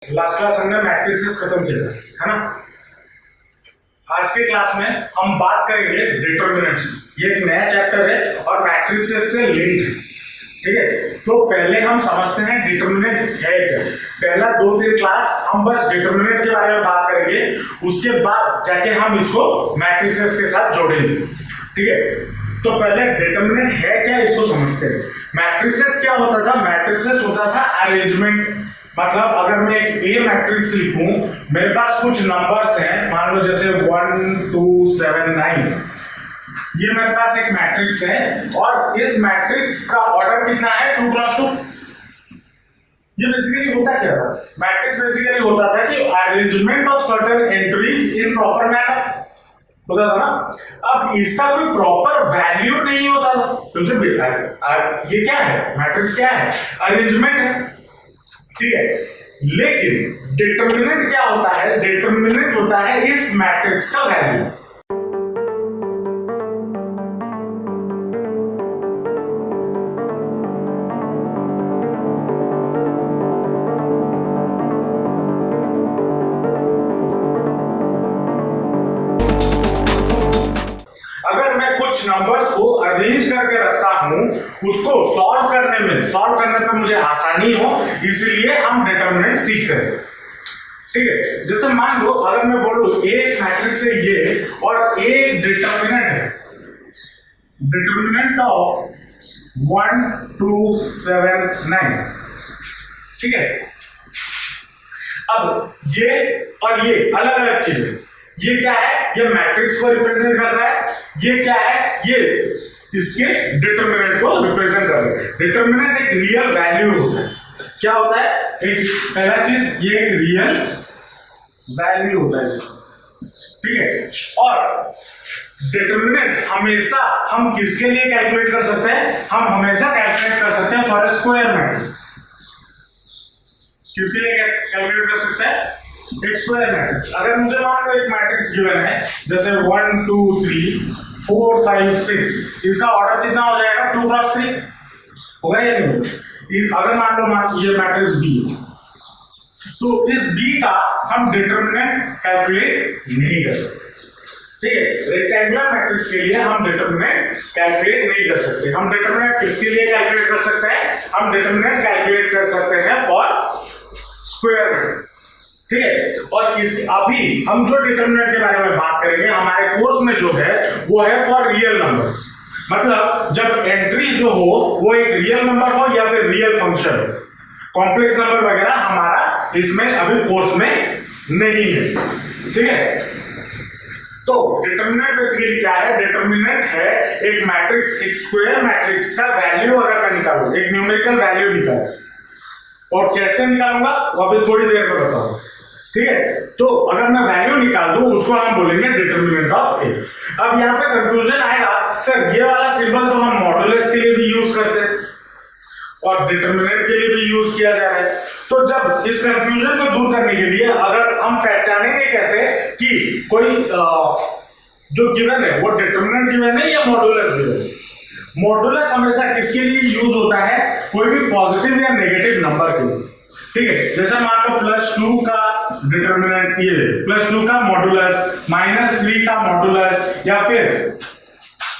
Last class हमने matrices खत्म किया है ना। आज के क्लास में हम बात करेंगे डिटरमिनेंट्स। ये एक नया चैप्टर है और मैट्रिसेस से लिंक्ड है, ठीक है। तो पहले हम समझते हैं डिटरमिनेंट है क्या। पहला 2-3 क्लास हम बस डिटरमिनेंट के बारे में बात करेंगे, उसके बाद जाके हम इसको मैट्रिसेस के साथ जोड़ेंगे, ठीक है। तो पहले डिटरमिनेंट है क्या इसको समझते हैं। मैट्रिसेस क्या होता था? मैट्रिसेस होता था अरेंजमेंट। मतलब अगर मैं एक ए मैट्रिक्स लिखूं, मेरे पास कुछ नंबर्स हैं, मान लो जैसे 1 2 7 9, ये मेरे पास एक मैट्रिक्स है और इस मैट्रिक्स का ऑर्डर कितना है? 2x2। ये बेसिकली होता क्या था? मैट्रिक्स बेसिकली होता था कि arrangement of certain entries in proper manner होता था ना। अब इसका कोई प्रॉपर वैल्यू नहीं होता था, क्योंकि ये क्या है? मैट्रिक्स क्या है? अरेंजमेंट है, ठीक है। लेकिन डिटरमिनेंट क्या होता है? डिटरमिनेंट होता है इस मैट्रिक्स का वैल्यू। अगर मैं कुछ नंबर्स को अरेंज करके रखता हूं, उसको सॉल्व करने में मुझे आसानी हो, इसलिए हम डिटरमिनेंट सीख रहे हैं, ठीक है। जैसे मान लो अगर मैं बोलूं एक मैट्रिक्स है ये और एक डिटरमिनेंट है, डिटरमिनेंट ऑफ 1 2 7 9, ठीक है। अब ये और ये अलग अलग चीजें। ये क्या है? ये मैट्रिक्स को रिप्रेजेंट कर रहा है। ये क्या है? ये इसके डिटरमिनेंट को रिप्रेजेंट कर रहा है। डिटरमिनेंट एक रियल वैल्यू होता है। क्या होता है? एक पहला चीज, ये एक रियल वैल्यू होता है, ठीक है। और डिटरमिनेंट हमेशा हम किसके लिए कैलकुलेट कर सकते हैं? हम हमेशा कैलकुलेट कर सकते हैं फॉर अ स्क्वायर मैट्रिक्स। किसके लिए कैलकुलेट कर सकते हैं? एक स्क्वायर मैट्रिक्स। अगर मुझे मान लो एक मैट्रिक्स गिवन है जैसे 1 2 3 4 5 6, इसका ऑर्डर कितना हो जाएगा? 2x3 होगा या नहीं? अगर मान लो ये मैट्रिक्स बी, तो इस बी का हम डिटरमिनेंट कैलकुलेट नहीं कर सकते, ठीक है। रेक्टेंगुलर मैट्रिक्स के लिए हम डिटरमिनेंट कैलकुलेट नहीं कर सकते। हम डिटरमिनेंट किसके लिए कैलकुलेट कर सकते हैं? हम डिटरमिनेंट कैलकुलेट कर सकते हैं फॉर स्क्वायर मैट्रिक्स, ठीक है। और इस अभी हम जो डिटरमिनेंट के बारे में बात करेंगे हमारे कोर्स में जो है वो है फॉर रियल नंबर्स। मतलब जब एंट्री जो हो वो एक रियल नंबर हो या फिर रियल फंक्शन हो। कॉम्प्लेक्स नंबर वगैरह हमारा इसमें अभी कोर्स में नहीं है, ठीक है। तो डिटरमिनेंट बेसिकली क्या है? डिटरमिनेंट है एक मैट्रिक्स, एक स्क्वायर मैट्रिक्स का वैल्यू अगर मैं निकालूं, एक न्यूमेरिकल वैल्यू निकालूं, और कैसे निकालूंगा वो अभी थोड़ी देर में बताऊंगा, ठीक है। तो अगर मैं वैल्यू निकाल दूं उसको हम बोलेंगे डिटरमिनेंट ऑफ ए। अब यहाँ पे कंफ्यूजन आएगा, सर ये वाला सिंबल तो हम मॉडुलस के लिए भी यूज करते हैं और डिटरमिनेंट के लिए भी यूज किया जा रहा है। तो जब इस कंफ्यूजन को दूर करने के लिए अगर हम पहचानेंगे कैसे कि कोई जो गिवन है वो डिटरमिनेंट गिवन है या मॉडुलस गिवन है। मॉडुलस हमेशा किसके लिए यूज होता है? कोई भी पॉजिटिव या नेगेटिव नंबर के लिए, ठीक है। जैसे मान लो +2 का डिटरमिनेंट ये, +2 का मॉडुलस, -3 का मॉडुलस, या फिर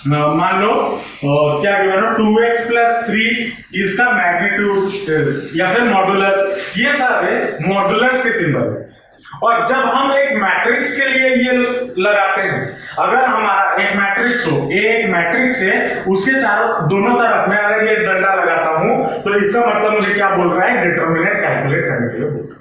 मान लो क्या गिवन हो 2x + 3 इसका मैग्नीट्यूड या फिर मॉडुलस। ये सारे मॉडुलस के सिंबल है। और जब हम एक मैट्रिक्स के लिए ये लगाते हैं, अगर हमारा एक मैट्रिक्स हो, एक मैट्रिक्स है, उसके चारों दोनों तरफ में अगर ये डंडा लगाता हूं तो इसका मतलब मुझे क्या बोल रहा है? डिटरमिनेंट कैलकुलेट करने के लिए बोल रहा है,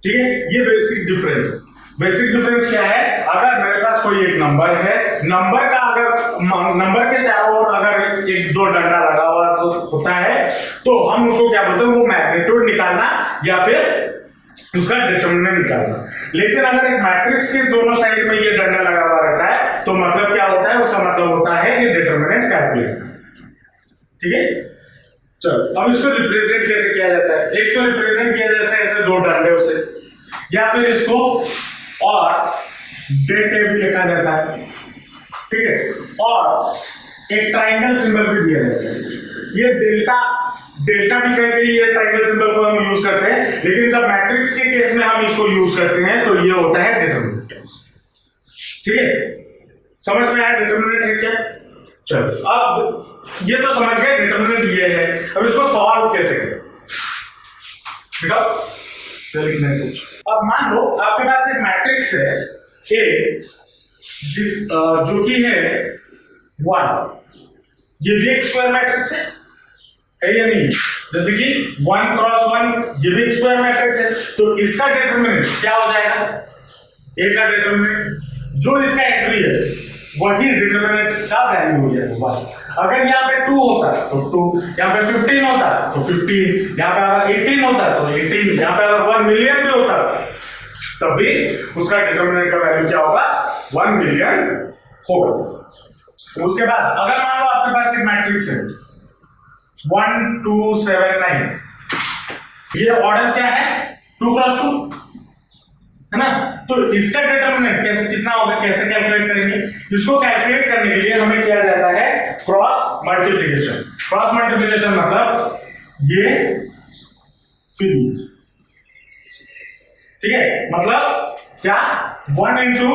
ठीक है। ये बेसिक डिफरेंस है। बेसिक डिफरेंस क्या है? अगर मेरे पास कोई एक नंबर है, नंबर का अगर नंबर के चारों ओर अगर एक दो डंडा लगा हुआ तो होता है, तो हम उसको क्या बोलते हैं? वो मैग्नीट्यूड निकालना या फिर उसका डिटरमिनेंट निकालना। लेकिन अगर एक मैट्रिक्स के दोनों साइड में ये डंडा लगा हुआ रहता है तो मतलब क्या होता है? उसका मतलब होता है कि डिटरमिनेंट कैलकुलेट, ठीक है। चलो अब इसको रिप्रेजेंट कैसे किया जाता है? एक तो रिप्रेजेंट किया जाता है ऐसे दो डंडे से, या फिर इसको और डेटे भी लिखा जाता है, ठीक है। और एक ट्राइंगल सिंबल भी दिया जाता है। ये डेल्टा डेल्टा भी करके ये ट्रायंगल सिंबल को हम यूज करते हैं, लेकिन जब मैट्रिक्स के केस में हम इसको यूज करते हैं तो ये होता है डिटरमिनेंट। ठीक है, समझ में आया डिटरमिनेंट है क्या? चलो अब ये तो समझ गए डिटरमिनेंट ये है। अब इसको सॉल्व कैसे करें बेटा? लिखना है कुछ। अब मान लो आपके पास एक मैट्रिक्स है ए जो कि है 1, ये भी एक स्क्वायर मैट्रिक्स है या नहीं? जैसे कि 1 क्रॉस 1 ये भी एक स्क्वायर मैट्रिक्स है, तो इसका डिटरमिनेंट क्या हो जाएगा? ए का डिटरमिनेंट जो इसका एंट्री है वही डिटरमिनेंट का वैल्यू हो जाएगा 1। अगर यहाँ पे 2 होता तो 2, यहाँ पे 15 होता तो 15, यहाँ पे अगर 18 होता तो 18, यहाँ पे अगर 1 मिलियन भी होता तब भी उसका डिटरमिनेंट का वैल्यू क्या होगा? 1 मिलियन होगा। उसके बाद अगर मान लो आपके पास एक मैट्रिक्स है 1 2 7 9, ये ऑर्डर क्या है? 2 क्रॉस 2 है ना? तो इसका डिटरमिनेंट कैसे कितना होगा, कैसे कैलकुलेट करेंगे? इसको कैलकुलेट करने के लिए हमें किया जाता है क्रॉस मल्टीप्लिकेशन। क्रॉस मल्टीप्लिकेशन मतलब ये फिर ठीक है, मतलब क्या? 1 इंटू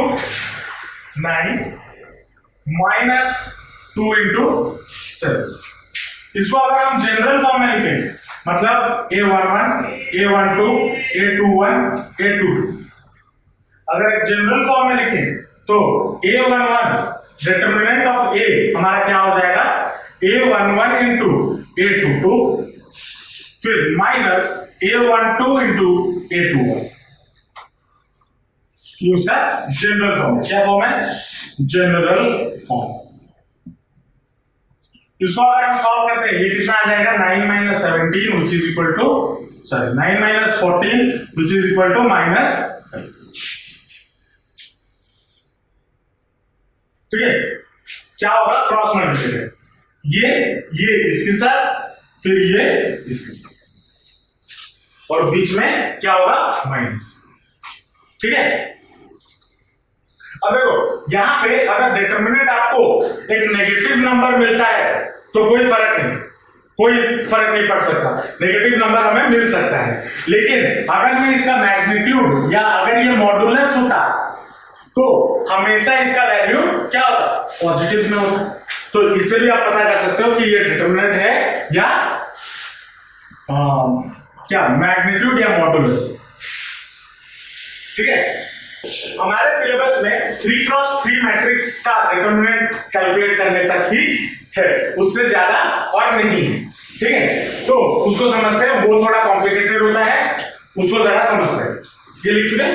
9 माइनस 2 इंटू 7। इसको अगर हम जनरल फॉर्म में लिखें मतलब a11 a12 a21 a22, अगर एक जनरल फॉर्म में लिखें तो a11 डिटरमिनेंट ऑफ a हमारा क्या हो जाएगा? a11 इंटू a22 फिर minus a12 into a21। General form. क्या फॉर्म है? General form. इसको अगर हम सॉल्व करते हैं ये कितना आ जाएगा? 9 minus 17 which is equal to 9 minus 14 which is equal to minus 5। ठीक है, क्या होगा? क्रॉस मल्टीप्लिकेशन, ये इसके साथ फिर ये इसके साथ और बीच में क्या होगा? माइनस। ठीक है, अब देखो यहां पे अगर डिटरमिनेंट आपको एक नेगेटिव नंबर मिलता है तो कोई फर्क नहीं पड़ सकता, नेगेटिव नंबर हमें मिल सकता है। लेकिन अगर मैं इसका मैग्नीट्यूड या अगर ये मॉडुलस होता तो हमेशा इसका वैल्यू क्या होता? पॉजिटिव में होता। तो इससे भी आप पता कर सकते हो कि ये डिटरमिनेंट है या क्या मैग्नीट्यूड या मॉडुलस। ठीक है, हमारे सिलेबस में 3 क्रॉस 3 मैट्रिक्स का डिटरमिनेंट कैलकुलेट करने तक ही है, उससे ज्यादा और नहीं है। ठीक है, तो उसको समझते हैं, वो थोड़ा कॉम्प्लिकेटेड होता है, उसको जरा समझते हैं। ये लिख चुके,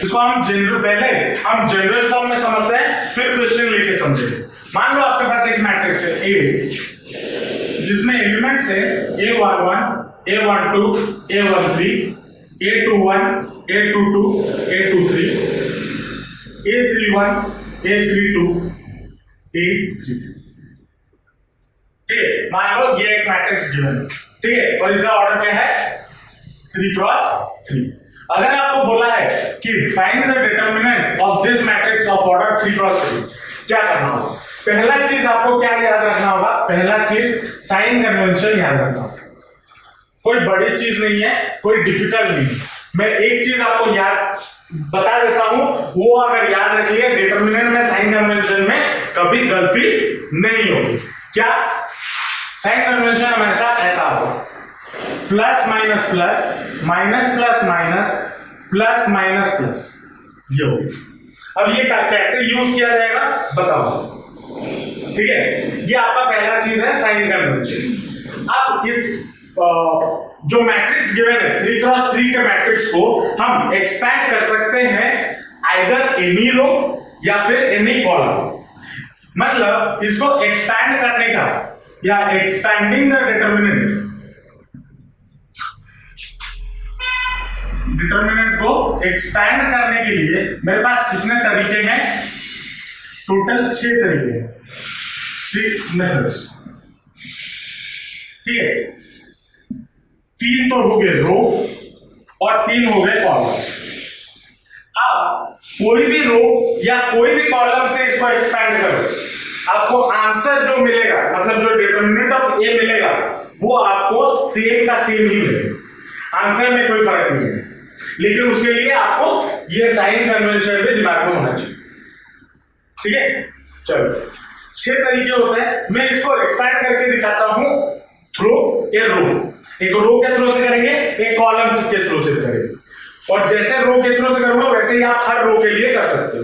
इसको हम जनरल फॉर्म में समझते हैं, फिर क्वेश्चन लेके समझेंगे। मान लो आपके पास एक मैट्रिक्स है ए जिसमें एलिमेंट्स है a11 a12 a13 a21 a22 a23 a31 a32 a33। ठीक है, मान लो ये एक मैट्रिक्स गिवन है। ठीक है, और इसका ऑर्डर क्या है? 3 क्रॉस 3। अगर आपको बोला है कि find the determinant of this matrix of order 3 cross 3, क्या करना होगा? पहला चीज आपको क्या याद रखना होगा? पहला चीज साइन कन्वेंशन याद रखना होगा। कोई बड़ी चीज नहीं है, कोई डिफिकल्ट नहीं है। मैं एक चीज आपको याद बता देता हूं, वो अगर याद रखिए, डिटरमिनेंट में साइन कन्वेंशन में कभी गलती नहीं होगी। क्या? साइन कन्वेंशन हमेशा ऐसा होगा, plus minus plus minus plus minus plus minus plus, ये होगा। अब ये कैसे यूज किया जाएगा बताओ। ठीक है, ये आपका पहला चीज है साइन कन्वेंशन। अब इस जो मैट्रिक्स गिवन है 3 क्रॉस 3 के मैट्रिक्स को हम एक्सपैंड कर सकते हैं आइदर एनी रो या फिर एनी कॉलम। मतलब इसको एक्सपैंड करने का या एक्सपैंडिंग द डिटरमिनेंट को एक्सपैंड करने के लिए मेरे पास कितने तरीके हैं? टोटल 6 तरीके हैं, 6 मेथड्स। ठीक है, 3 तो हो गए रो और 3 हो गए कॉलम। अब कोई भी रो या कोई भी कॉलम से इसको एक्सपैंड करो, आपको आंसर जो मिलेगा, मतलब जो डिटरमिनेंट ऑफ ए मिलेगा वो आपको सेम का सेम ही मिलेगा, आंसर में कोई फर्क नहीं है, लेकिन उसके लिए आपको ये साइन कन्वेंशन भी दिमाग में होना चाहिए। ठीक है, चलो 6 तरीके होते हैं, मैं इसको एक्सपैंड करके दिखाता हूं थ्रू ए रो। एक रो के थ्रू से करेंगे, एक कॉलम के थ्रू से करेंगे, और जैसे रो के थ्रू से करूंगा वैसे ही आप हर रो के लिए कर सकते हो।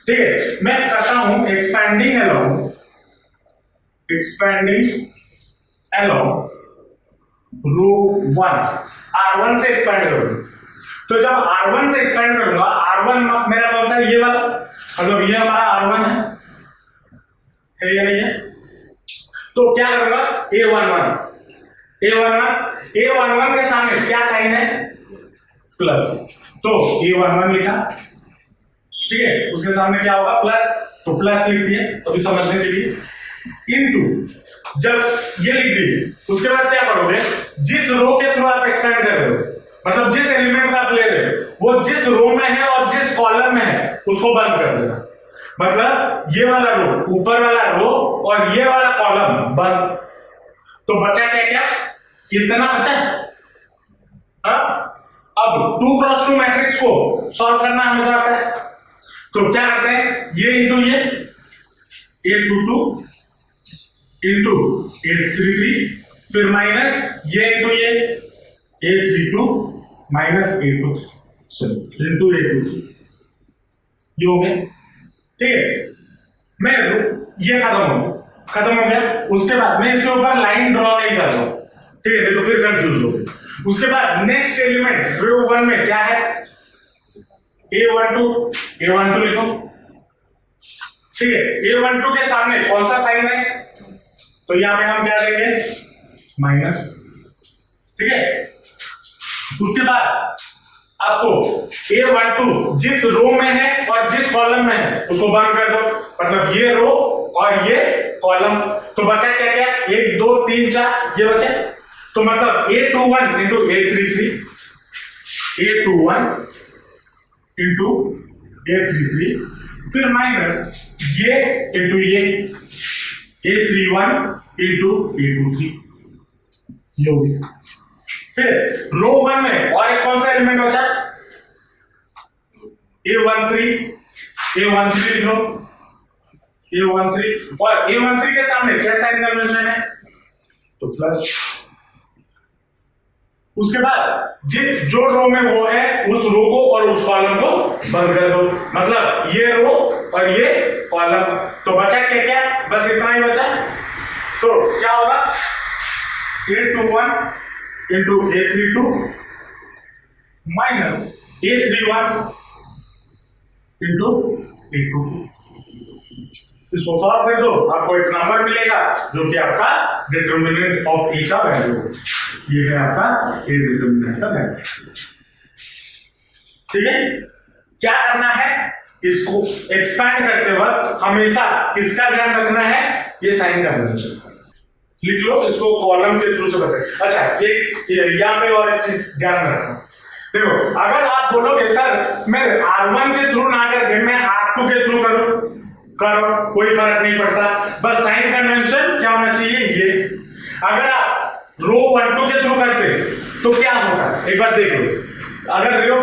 ठीक है, मैं करता हूं एक्सपैंडिंग अलोंग रो 1, R1 से एक्सपैंड करूंगा। तो जब R1 से एक्सपैंड करूंगा, R1 मेरा कौन सा है, ये वाला, मतलब ये हमारा R1 है या नहीं है? तो क्या करूंगा, A11 के सामने क्या साइन है, प्लस, तो A11 लिखा। ठीक है, उसके सामने क्या होगा, प्लस, तो प्लस लिख दिए अभी समझने के लिए, इनटू, जब ये लिख दिए उसके बाद क्या करोगे, जिस रो के थ्रू आप एक्सपेंड कर रहे हो, मतलब जिस एलिमेंट को आप ले रहे हो वो जिस रो में है और जिस कॉलम में है उसको बंद कर देना। मतलब ये वाला रो, ऊपर वाला रो और ये वाला कॉलम बंद, तो बचा क्या क्या, इतना बचा। अब 2 क्रॉस 2 मैट्रिक्स को सॉल्व करना हमें आता है, तो क्या करते हैं, ये इंटू ये 822 इंटू 833, फिर माइनस ये इंटू ये 832 माइनस 823 इंटू 823, ये हो गया। ठीक है, मैं ये खत्म हो गया। उसके बाद मैं इसके ऊपर लाइन ड्रॉ नहीं कर रहा हूं, ठीक है, तो फिर कंफ्यूज हो गए। उसके बाद नेक्स्ट एलिमेंट रो 1 में क्या है, A12 लिखो। ठीक है, A12 के सामने कौन सा साइन है, तो यहां पे हम क्या देंगे, माइनस। ठीक है, उसके बाद आपको A12 जिस रो में है और जिस कॉलम में है उसको बंद कर दो, मतलब ये रो और ये कॉलम, तो बचा क्या क्या, 1 2 3 4 ये बचे, तो मतलब A21 into A33, A21 into A33, फिर माइनस ये इंटू ये A31 इंटू A23, ये हो गया। फिर रो 1 में और एक कौन सा एलिमेंट बचा, A13 लिख लो, A13, और A13 के सामने क्या साइन कन्वेंशन है, तो प्लस। उसके बाद जो रो में वो है उस रो को और उस कॉलम को बंद कर दो, मतलब ये रो और ये कॉलम, तो बचा क्या क्या, बस इतना ही बचा। तो क्या होगा, A21 into A32 minus A31 into A22, इसको सॉल्व कर दो, आपको एक नंबर मिलेगा जो कि आपका डिटर्मिनेंट ऑफ ए का वैल्यू, ये है आपका ए डिटर्मिनेंट का वैल्यू। ठीक है, क्या करना है, इसको एक्सपैंड करते वक्त हमेशा किसका ध्यान रखना है, ये साइन कन्वेंशन लिख लो, इसको कॉलम के थ्रू से बताए। अच्छा, एक यहां पे और एक चीज ध्यान में रखना, देखो अगर आप बोलोगे सर मैं R1 के थ्रू ना करके मैं R2 के थ्रू करो, कोई फर्क नहीं पड़ता, बस साइन कन्वेंशन क्या होना चाहिए, ये। अगर आप रो 1 2 के थ्रू करते तो क्या होता, एक बार देख लो, अगर रो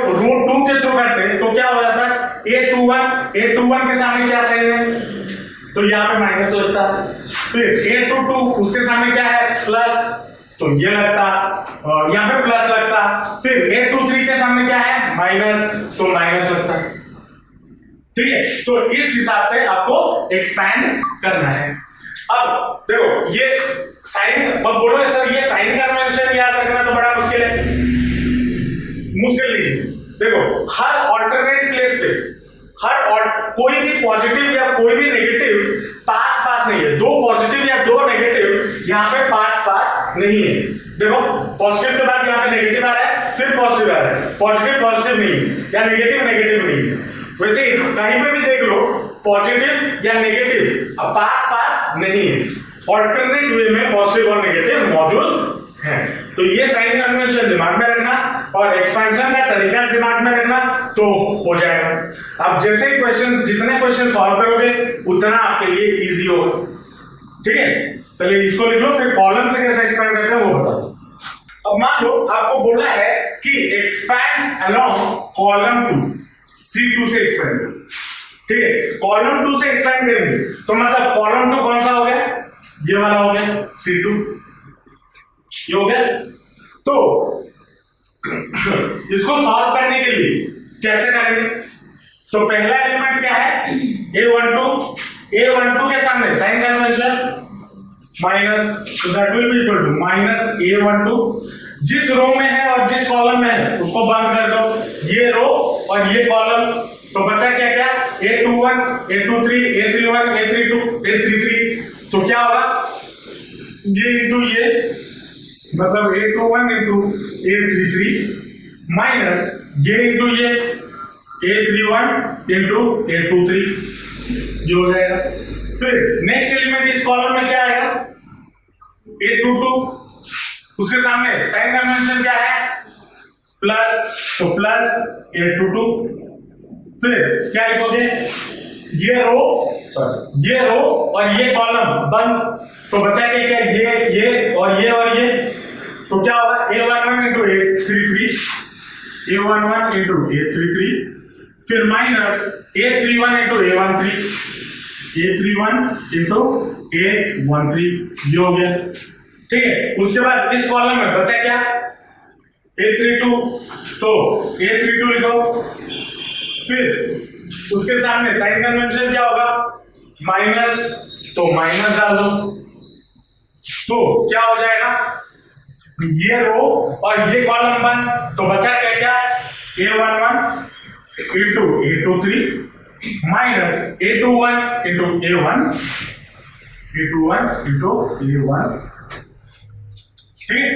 2 के थ्रू करते तो क्या हो जाता, A21 के सामने क्या साइन है, तो यहाँ पे माइनस होता, फिर A22 उसके सामने क्या है, प्लस, तो ये लगता, और यहाँ पे प्लस लगता, फिर A23 के सामने क्या है, माइनस, तो माइनस लगता। ठीक है, तो इस हिसाब से आपको एक्सपैंड करना है। अब देखो ये साइन, अब बोलो सर ये साइन कन्वेंशन याद रखना तो बड़ा मुश्किल है, मुश्किल नहीं। देखो हर ऑल्टरनेट प्लेस पे कोई भी पॉजिटिव या कोई भी नेगेटिव पास नहीं है, 2 पॉजिटिव या 2 नेगेटिव यहाँ पे पास नहीं है। देखो पॉजिटिव के बाद यहाँ पे नेगेटिव आ रहा है, फिर पॉजिटिव आ रहा है, पॉजिटिव नहीं है या नेगेटिव नहीं है। वैसे कहीं पे भी देख लो पॉजिटिव या नेगेटिव पास नहीं है, ऑल्टरनेट वे में पॉजिटिव और नेगेटिव मौजूद है। तो ये साइन कन्वेंशन दिमाग में रखना और एक्सपेंशन का तरीका दिमाग में रखना, तो हो जाएगा। अब जैसे ही जितने क्वेश्चन सॉल्व करोगे उतना आपके लिए इजी होगा। ठीक है। पहले इसको लिख लो, फिर कॉलम से कैसे एक्सपेंड करते हैं वो बता दो। अब मान लो आपको बोला है कि एक्सपैंड अलोंग कॉलम 2, C2 से एक्सपेंड करो, ठीक है। कॉलम 2 से एक्सपेंड करेंगे तो मतलब कॉलम 2 कौन सा हो गया, ये वाला हो गया C2, ये हो गया। तो इसको सॉल्व करने के लिए कैसे करेंगे, तो पहला एलिमेंट क्या है, A12 के सामने साइन कन्वेंशन माइनस, तो that will be equal to minus A12, जिस रो में है और जिस कॉलम में है उसको बंद कर दो, ये रो और ये कॉलम, तो बचा क्या क्या, A21, A23, A31, A32, A33, तो क्या होगा, ये इंटू ये, मतलब A21 इंटू A33 माइनस ये इंटू ये A31 इंटू A23, ये हो जाएगा। फिर नेक्स्ट एलिमेंट इस कॉलम में क्या आएगा, A22, उसके सामने साइन कन्वेंशन क्या है, प्लस, तो प्लस A22, फिर क्या लिखोगे, ये रो और ये कॉलम बंद, तो बचा क्या, ये और ये, तो क्या होगा, A11 into A33, A11 into A33, फिर minus A31 into A13, A31 into A13, ये हो गया, ठीक है। उसके बाद इस कॉलम में बचा क्या, A32, तो A32 लिखो, फिर उसके सामने साइन कन्वेंशन क्या होगा, माइनस, तो माइनस डाल दो, तो क्या हो जाएगा, ये रो और ये कॉलम बंद, तो बचा क्या क्या, A11 into A23 minus A21 into A1, A21 into A1, ठीक,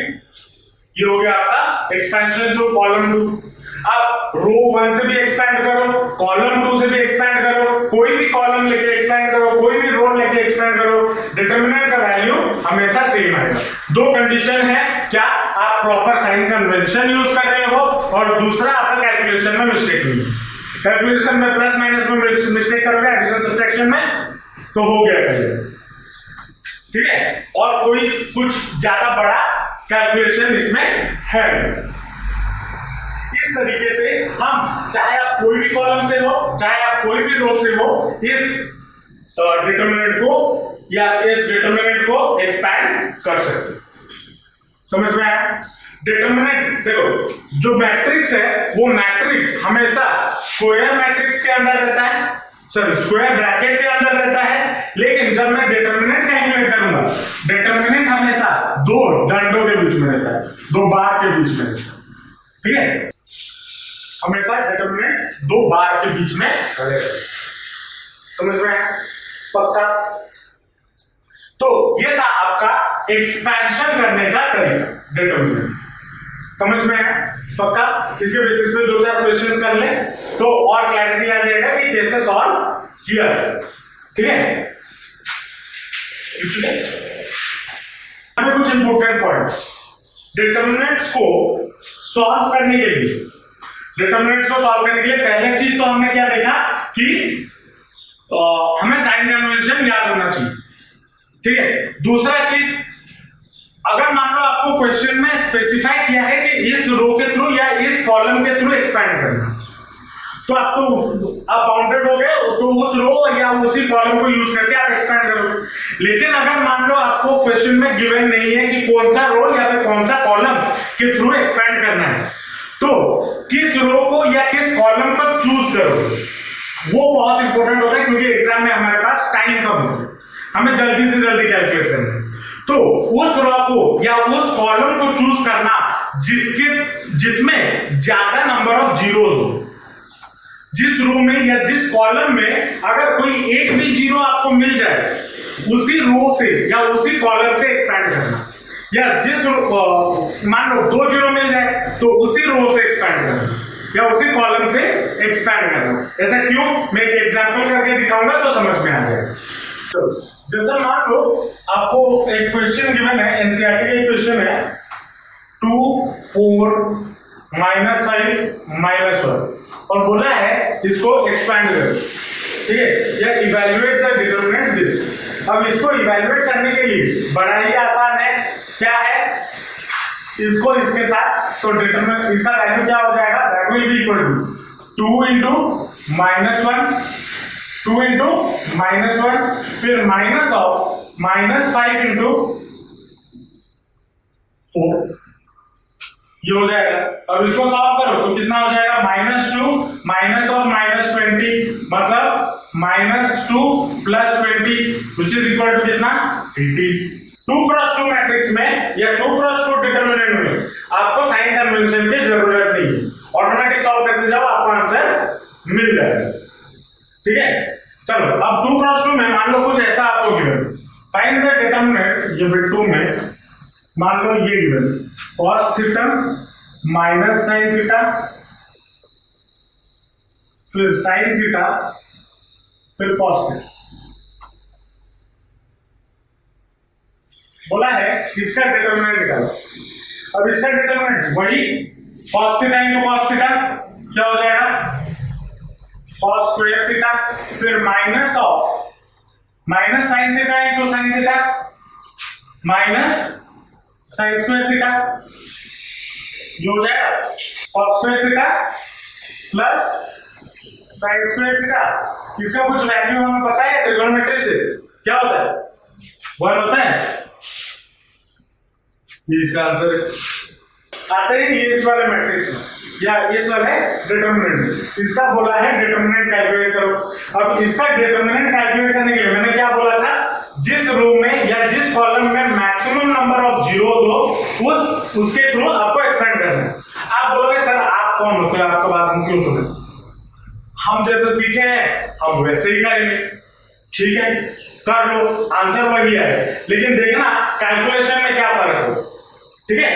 ये हो गया आपका एक्सपेंशन थ्रू कॉलम 2। अब रो 1 से भी एक्सपेंड करो, कॉलम 2 से भी एक्सपेंड करो, कोई भी कॉलम लेके एक्सपेंड करो, कोई भी रो लेके एक्सपेंड करो, डिटरमिनेंट का वैल्यू हमेशा सेम आएगा। दो कंडीशन है, क्या आप प्रॉपर साइन कन्वेंशन यूज कर रहे हो और दूसरा आपका कैलकुलेशन में मिस्टेक नहीं है। कैलकुलेशन में प्लस माइनस में मिस्टेक करोगे, एडिशन सब्ट्रैक्शन में, तो हो गया क्लियर, ठीक है। और कोई कुछ ज्यादा बड़ा कैलकुलेशन इसमें है। इस तरीके से हम, चाहे आप कोई भी कॉलम से हो, चाहे आप कोई भी रो से हो, इस डिटरमिनेंट को या इस डिटरमिनेंट को एक्सपैंड कर सकते हैं। समझ में आया? डिटरमिनेंट देखो, जो मैट्रिक्स है वो मैट्रिक्स हमेशा स्क्वायर मैट्रिक्स के अंदर रहता है, सॉरी स्क्वायर ब्रैकेट के अंदर रहता है, लेकिन जब मैं डिटरमिनेंट कैलकुलेट करूंगा, डिटरमिनेंट हमेशा दो डंडों के बीच में रहता है, दो बार के बीच में रहता है, ठीक है। हमेशा डिटरमिनेंट दो बार के बीच में रहेगा। समझ में आया? पक्का? तो ये था आपका एक्सपेंशन करने का तरीका, डिटरमिनेंट। समझ में आया? पक्का? इसके बेसिस पे 2-4 क्वेश्चंस कर ले तो और क्लैरिटी आ जाएगा कि कैसे सॉल्व किया जाए, ठीक है। कुछ इंपॉर्टेंट पॉइंट्स डिटरमिनेंट्स को सॉल्व करने के लिए, पहले चीज तो हमने क्या देखा कि हमें साइन कन्वेंशन याद होना चाहिए, ठीक है। दूसरा चीज, अगर मान लो आपको क्वेश्चन में स्पेसिफाई किया है कि इस रो के थ्रू या इस कॉलम के थ्रू एक्सपैंड करना, तो आपको आप बाउंडेड हो गए तो उस रो या उसी कॉलम को यूज करके आप एक्सपैंड करोगे। लेकिन अगर मान लो आपको क्वेश्चन में गिवन नहीं है कि कौन सा रो या फिर कौन सा कॉलम के थ्रू एक्सपैंड करना है, तो किस रो को या किस कॉलम को चूज करोगे, वो बहुत इंपॉर्टेंट होता है, क्योंकि एग्जाम में हमारे पास टाइम कम होता है, हमें जल्दी से जल्दी कैलकुलेट करना है। तो उस रो को या उस कॉलम को चूज करना जिसमें ज्यादा नंबर ऑफ जीरोस हो, जिस रो में या जिस कॉलम में अगर कोई एक भी जीरो आपको मिल जाए, उसी रो से या उसी कॉलम से एक्सपैंड करना, या जिस मान लो 2 जीरो मिल जाए तो उसी रो से एक्सपैंड करना या उसी कॉलम से एक्सपैंड करना। ऐसा क्यों, मैं एक एग्जांपल करके दिखाऊंगा तो समझ में आ जाएगा। तो जैसा मान लो आपको एक क्वेश्चन गिवन है, एनसीईआरटी का क्वेश्चन है 2, 4, -5, -1 और बोला है इसको एक्सपैंड करो, ठीक है, या इवैल्यूएट द डिटरमिनेंट दिस। अब इसको इवैल्यूएट करने के लिए बड़ा ही आसान है, क्या है, इसको इसके साथ, तो डिटरमिनेंट इसका वैल्यू क्या हो जाएगा, that will be equal to 2 into -1, 2 into -1, फिर माइनस ऑफ -5 इंटू 4, ये हो जाएगा। अब इसको सॉल्व करो तो कितना हो जाएगा, -2 माइनस ऑफ -20 मतलब -2 plus 20 which is equal to कितना, 80। 2x2 मैट्रिक्स में या 2x2 डिटरमिनेंट में आपको साइन कन्वेंशन की जरूरत नहीं है, ऑटोमेटिक सॉल्व करते जाओ, आपको आंसर मिल जाएगा। ठीक है, चलो अब 2x2 में मान लो कुछ ऐसा आपको गिवन, फाइंड द डिटरमिनेंट, ये बिट 2 में मान लो ये given cos theta minus sine theta, फिर साइन थीटा, फिर cos थीटा बोला है, इसका डिटरमिनेंट निकालो। अब इसका डिटरमिनेंट वही cos theta into cos theta क्या हो जाएगा, cos स्क्वायर थीटा, फिर minus of minus sine theta into sine theta minus sine square theta, ये हो जाएगा cos square theta plus sine square theta. इसका कुछ वैल्यू हमें पता है ट्रिग्नोमेट्री से, क्या होता है, 1 होता है, ये इसका आंसर है। आते हैं ये इस वाले मैट्रिक्स में या इस वाले डिटरमिनेंट, इसका बोला है डिटरमिनेंट कैलकुलेट करो। अब इसका डिटरमिनेंट कैलकुलेट करने के लिए मैंने क्या बोला था, जिस रो में या जिस कॉलम में मैक्सिमम नंबर ऑफ जीरोस हो उसके थ्रू आपको एक्सपेंड करना है। आप बोलोगे सर आप कौन होते हैं, आपका बात हम क्यों सुने, हम जैसे सीखे हैं हम वैसे ही करेंगे, ठीक है कर लो, आंसर वही है, लेकिन देखना कैलकुलेशन में क्या फर्क हो। ठीक है,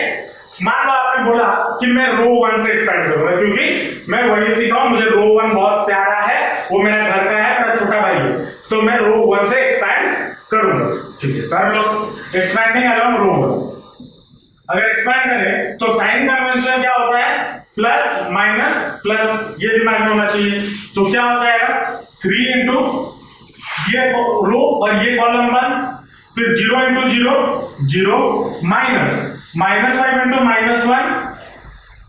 मान लो आपने बोला कि मैं रो 1 से एक्सपेंड करूंगा, क्योंकि मैं वही सीखा हूं, मुझे रो 1 बहुत प्यारा है, वो मेरा घर का है, मेरा छोटा भाई है, तो मैं रो 1 से एक्सपेंड करूंगा। ठीक है कर लो, एक्सपेंडिंग अराउंड रो 1। अगर एक्सपेंड करें तो साइन कन्वेंशन क्या होता है, प्लस माइनस प्लस, ये दिमाग में होना चाहिए। तो क्या हो जाएगा 3 इंटू ये रो और ये कॉलम 1, फिर 0 इंटू 0 0 माइनस -5 इंटू -1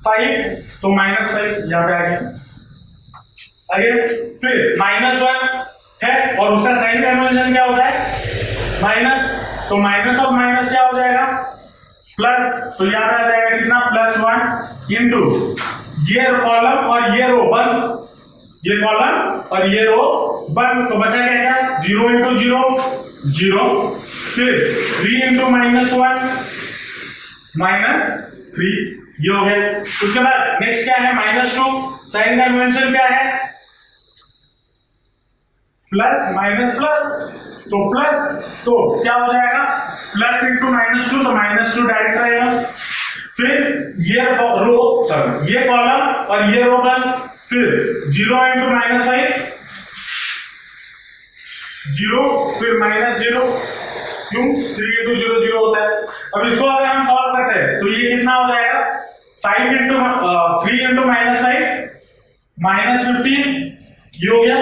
5, तो -5 यहां पे आ गया, आगे फिर -1 है और उसका साइन कन्वेंशन क्या होता है माइनस, तो माइनस ऑफ माइनस क्या हो जाएगा प्लस, तो यहां पे आ जाएगा कितना +1 इंटू ये कॉलम और ये रो 1, ये कॉलम और ये रो 1, तो बचा क्या 0 इंटू 0 0, फिर 3 इंटू -1 -3, ये हो गया। उसके बाद नेक्स्ट क्या है -2, साइन कन्वेंशन क्या है प्लस माइनस प्लस, तो प्लस, तो क्या हो जाएगा प्लस इंटू -2, तो -2 डायरेक्ट रहेगा, फिर ये रो सॉरी ये कॉलम और ये रो 1, फिर 0 इंटू -5 0, फिर -0, क्यों 3 इंटू 0 0 होता है। अब इसको अगर हम सॉल्व करते हैं तो ये कितना हो जाएगा 5 इंटू 3 इंटू -5 -15, ये हो गया,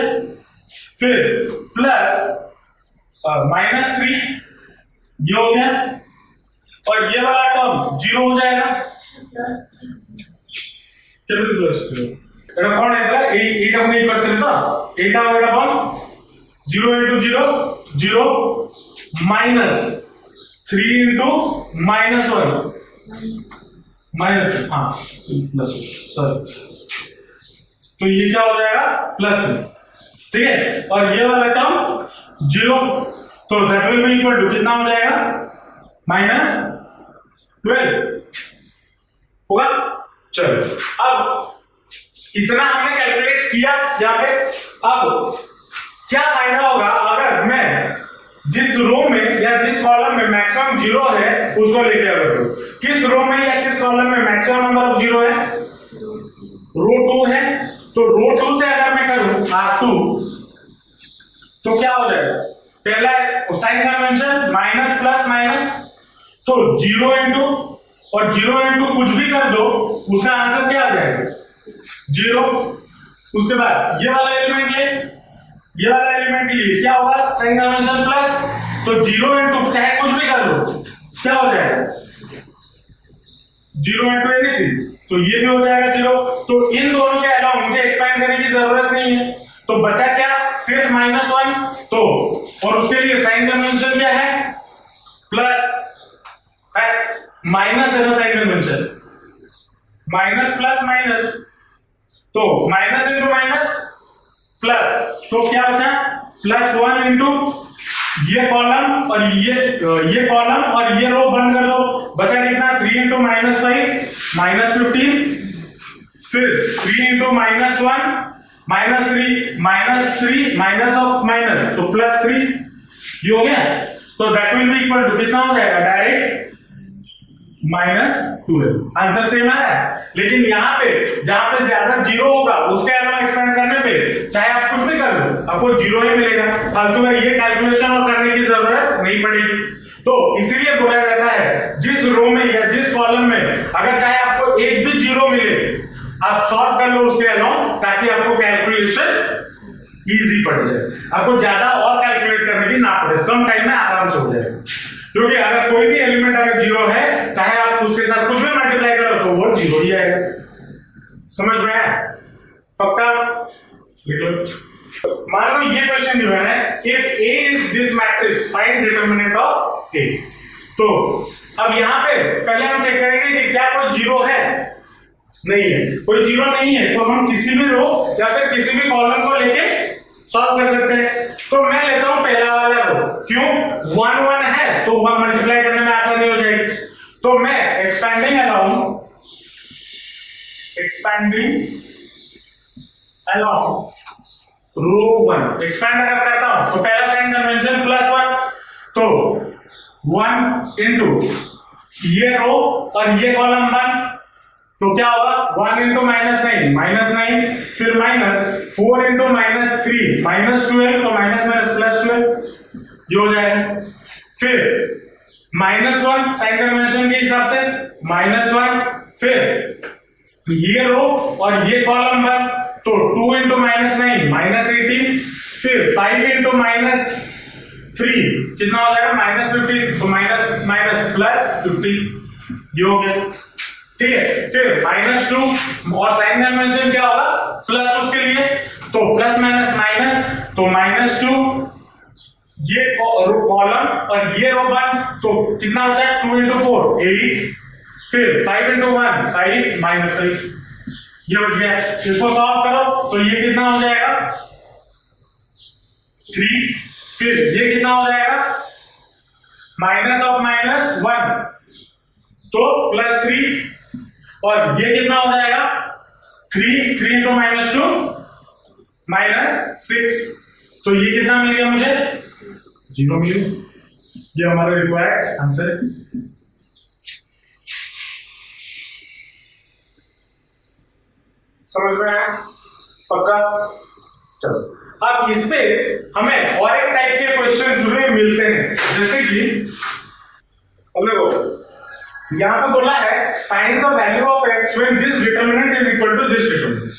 फिर प्लस -3, ये हो गया, और ये वाला टर्म 0 हो जाएगा, এটা কোন এটা এইটা মনে করতে তো এটা এটা বল 0 into 0 0 minus 3 into -1 माइनस, हाँ प्लस, सॉरी, तो ये क्या हो जाएगा प्लस में, ठीक है, और ये वाला टर्म 0, तो that will be equal to कितना हो जाएगा -12 होगा। चलो अब इतना हमने कैलकुलेट किया यहाँ पे। अब क्या फायदा होगा अगर मैं जिस रो में या जिस कॉलम में मैक्सिमम 0 है उसको लेके अगर करूं, किस रो में या किस कॉलम में मैक्सिमम नंबर ऑफ 0 है, रो 2 है, तो रो 2 से अगर मैं करूं R2 तो क्या हो जाएगा, पहला sign convention minus plus minus, तो 0 इंटू और 0 इंटू कुछ भी कर दो उसका आंसर क्या आ जाएगा 0। उसके बाद ये वाला एलिमेंट ले, ये वाला एलिमेंट के लिए क्या होगा साइन कन्वेंशन प्लस, तो 0 इंटू चाहे कुछ भी कर लो क्या हो जाएगा 0 इंटू एनीथिंग, तो ये भी हो जाएगा 0। तो इन दोनों के अलावा मुझे एक्सपेंड करने की जरूरत नहीं है, तो बचा क्या सिर्फ -1। तो और उसके लिए साइन कन्वेंशन क्या है प्लस माइनस है ना, sign convention minus plus minus, तो माइनस इंटू माइनस प्लस, तो क्या बचा +1 इंटू ये कॉलम और ये कॉलम और ये रो बंद कर लो, बचा कितना 3 इंटू -5 -15, फिर 3 इंटू -1 -3 माइनस ऑफ माइनस, तो +3 ये हो गया। तो that will be equal to कितना हो जाएगा डायरेक्ट -12। आंसर सेम है, लेकिन यहाँ पे जहां पे ज्यादा 0 होगा उसके अलावा एक्सपेंड करने पे चाहे आप कुछ भी कर लो आपको 0 ही मिलेगा, फालतू में ये कैलकुलेशन और करने की जरूरत नहीं पड़ेगी। तो इसीलिए बोला जाता है जिस रो में या जिस कॉलम में अगर चाहे आपको एक भी 0 मिले आप सॉल्व कर लो उसके अलावा, ताकि आपको कैलकुलेशन इजी पड़ जाए, आपको ज्यादा और कैलकुलेट करने की ना पड़े, कम टाइम में आराम से हो जाएगा। क्योंकि अगर कोई भी एलिमेंट अगर 0 है चाहे आप उसके साथ कुछ भी मल्टीप्लाई करो तो वो 0 ही आएगा। समझ में आया? पक्का? मान लो ये क्वेश्चन जो है if A is this matrix find determinant of A। तो अब यहां पे पहले हम चेक करेंगे कि क्या कोई 0 है, नहीं है, कोई 0 नहीं है, तो हम किसी भी रो या फिर किसी भी कॉलम को लेके सॉल्व कर सकते हैं। तो मैं लेता हूं पहला वाला रो, क्यों 1 1 है तो 1 मल्टीप्लाई करने में आसानी हो जाएगी। तो मैं एक्सपेंडिंग अलोंग रो 1 एक्सपेंड अगर करता हूं तो पहला साइन कन्वेंशन +1, तो 1 इंटू ये रो और ये कॉलम 1, तो क्या होगा 1 इंटू -9 फिर -4 इंटू -3 -12, तो -12 ये हो जाएगा। फिर -1 साइन कन्वेंशन के हिसाब से -1, फिर ये रो और ये कॉलम 1, तो 2 इंटू -9 -18, फिर 5 इंटू -3 कितना हो जाएगा -15, तो माइनस प्लस 15 ये हो गया। ठीक है, फिर -2 और साइन कन्वेंशन क्या होगा प्लस उसके लिए, तो प्लस माइनस माइनस, तो -2 ये कॉलम और ये रो 1, तो कितना बचा 2 इंटू 4 8, फिर 5 इंटू 1 5 -5 ये बच गया। इसको सॉल्व करो तो ये कितना हो जाएगा 3, फिर ये कितना हो जाएगा माइनस ऑफ -1, तो +3, और ये कितना हो जाएगा 3 इंटू -2 -6, तो ये कितना मिल गया मुझे 0 मिल गया। ये हमारा रिक्वायर्ड आंसर है। समझ में आया? पक्का? चलो अब इस पे हमें और एक टाइप के क्वेश्चन जुड़े मिलते हैं, जैसे कि अब देखो यहां पे बोला है find the value of x when this determinant is equal to this determinant.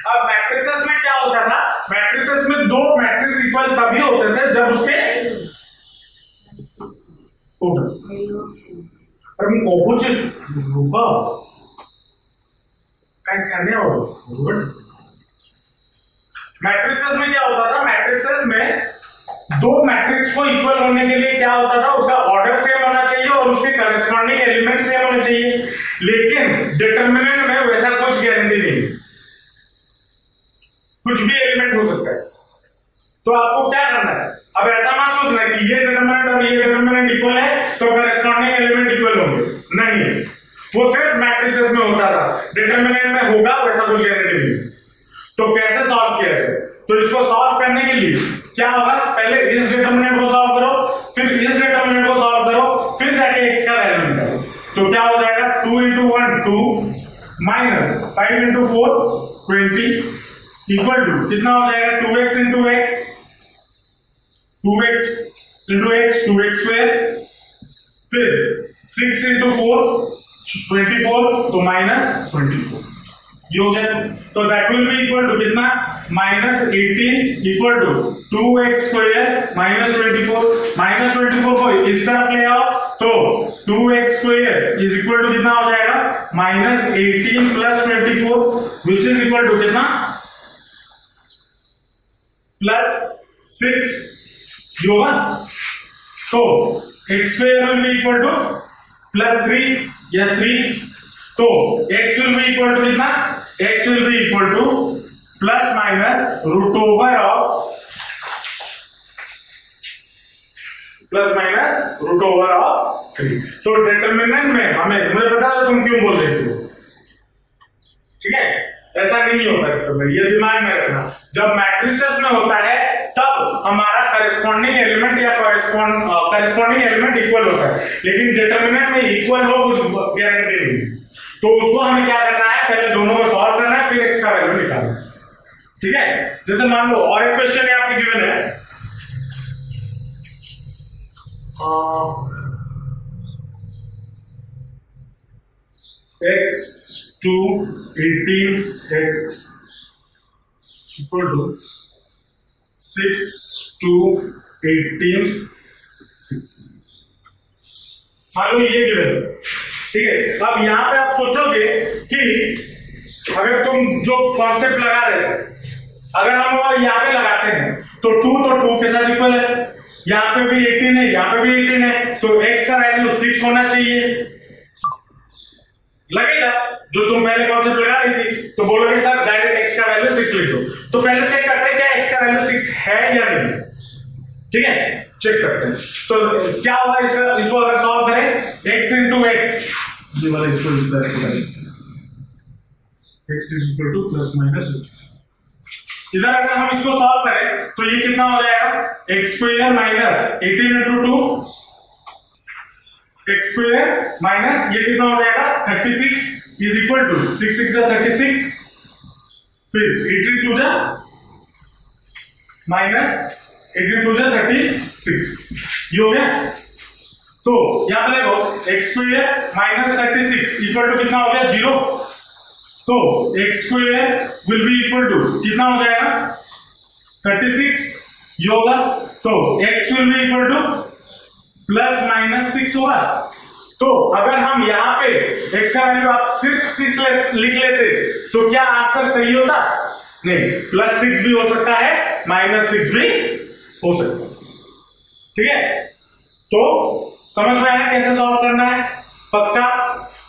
अब मैट्रिसेस में क्या होता था, मैट्रिसेस में दो मैट्रिक्स इक्वल तभी होते थे जब उसके रुका मैट्रिसेस में क्या होता था, मैट्रिसेस में दो मैट्रिक्स को इक्वल होने के लिए क्या होता था, उसका ऑर्डर सेम होना चाहिए और उसके करस्पॉन्डिंग एलिमेंट सेम होने चाहिए। लेकिन डिटरमिनेंट में वैसा कुछ गारंटी नहीं, कुछ भी एलिमेंट हो सकता है। तो आपको क्या करना है, अब ऐसा मत सोचना कि ये डिटरमिनेंट और ये डिटरमिनेंट इक्वल है तो करस्पॉन्डिंग एलिमेंट इक्वल होंगे, नहीं, वो सिर्फ मैट्रिसेस में होता था, डिटरमिनेंट में होगा वैसा कुछ गारंटी नहीं। तो कैसे सॉल्व किया जाए, तो इसको सॉल्व करने के लिए क्या होगा, पहले इस डिटरमिनेंट को सॉल्व करो, फिर इस डिटरमिनेंट को सॉल्व करो, फिर जाके x का वैल्यू निकालो। तो क्या हो जाएगा 2 into 1 2 minus 5 into 4 20 equal to कितना हो जाएगा 2x into x 2x into x 2x square, फिर 6 into 4 24, तो -24 ये हो गया। तो that will be equal to कितना, -18 इक्वल टू 2x स्क्वायर -24 को इस तरफ ले आओ तो 2x square is equal to कितना हो जाएगा, -18 + 24 विच इज इक्वल टू कितना, +6 होगा। तो x square will be equal to +3 या 3, तो x will be equal to कितना, x will be equal to ±√3। तो डिटरमिनेंट में मुझे पता है तुम क्यों बोल रहे हो, ठीक है, ऐसा नहीं होता है, ये दिमाग में रखना। जब मैट्रिसेस में होता है तब हमारा करस्पॉन्डिंग एलिमेंट या करस्पॉन्डिंग एलिमेंट इक्वल होता है, लेकिन डिटरमिनेंट में इक्वल हो कुछ गारंटी नहीं। तो उसको हमें क्या करना है, पहले दोनों को सॉल्व करना है, फिर x का वैल्यू निकालना है, ठीक है। जैसे मान लो और एक क्वेश्चन है आपके गिवन है, x to 18x equal to 6 to 18 6, मान लो ये गिवन है, ठीक है। अब यहां पे आप सोचोगे कि अगर तुम जो कॉन्सेप्ट लगा रहे थे, अगर हम यहां पे लगाते हैं तो 2 के साथ इक्वल है, यहां पे भी 18 है, यहां पे भी 18 है, तो x का वैल्यू 6 होना चाहिए, लगेगा। जो तुम पहले कॉन्सेप्ट लगा रही थी तो बोलोगे सर डायरेक्ट x का वैल्यू 6 लिख दो, तो पहले चेक करते हैं क्या x का वैल्यू 6 है या नहीं, ठीक है, चेक करते हैं। तो क्या होगा इसको अगर सॉल्व करें, x into x, ये वाला इसको लिखता है, x is equal to ±, इधर अगर हम इसको सॉल्व करें तो ये कितना हो जाएगा, x square -18 into 2, x square minus ये कितना हो जाएगा 36 इज इक्वल टू 6 6 जा 36, फिर 18 2 जा माइनस 18 2 जा 36, ये हो गया। तो यहां पे देखो x स्क्वायर -36 इक्वल टू कितना हो गया 0, तो x square will be equal to कितना हो जाएगा 36, ये होगा। तो x will be equal to ±6 होगा। तो अगर हम यहाँ पे x का वैल्यू आप सिर्फ 6 लिख लेते तो क्या आंसर सही होता, नहीं, +6 भी हो सकता है, -6 भी हो सकता है, ठीक है। तो समझ में आया कैसे सॉल्व करना है, पक्का।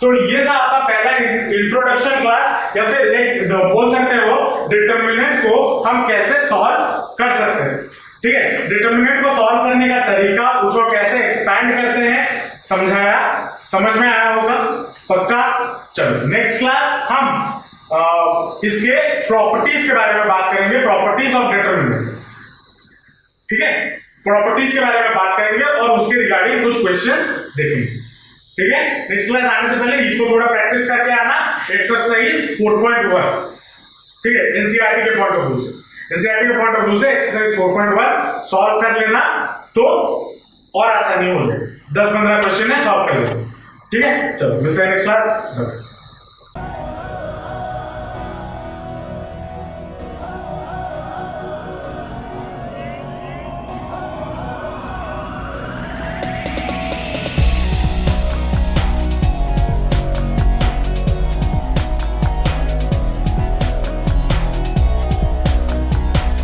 तो ये था आपका पहला इंट्रोडक्शन क्लास, या फिर एक बोल सकते हो डिटरमिनेंट को हम कैसे सॉल्व कर सकते हैं, ठीक है। डिटरमिनेंट को सॉल्व करने का तरीका, उसको कैसे एक्सपैंड करते हैं, समझाया, समझ में आया होगा, पक्का। चलो नेक्स्ट क्लास हम इसके प्रॉपर्टीज के बारे में बात करेंगे, प्रॉपर्टीज ऑफ डिटरमिनेंट, ठीक है, प्रॉपर्टीज के बारे में बात करेंगे और उसके रिगार्डिंग कुछ क्वेश्चंस देखेंगे, ठीक है। नेक्स्ट क्लास आने से पहले इसको थोड़ा प्रैक्टिस करके आना, एक्सरसाइज 4.1, ठीक है, एनसीईआरटी के पॉइंट ऑफ व्यू से, एनसीईआरटी के पॉइंट ऑफ व्यू से एक्सरसाइज 4.1 सॉल्व कर लेना तो और आसानी हो जाएगी, 10-15 क्वेश्चन है, सॉल्व कर लेना, ठीक है। चलो मिलते हैं नेक्स्ट क्लास।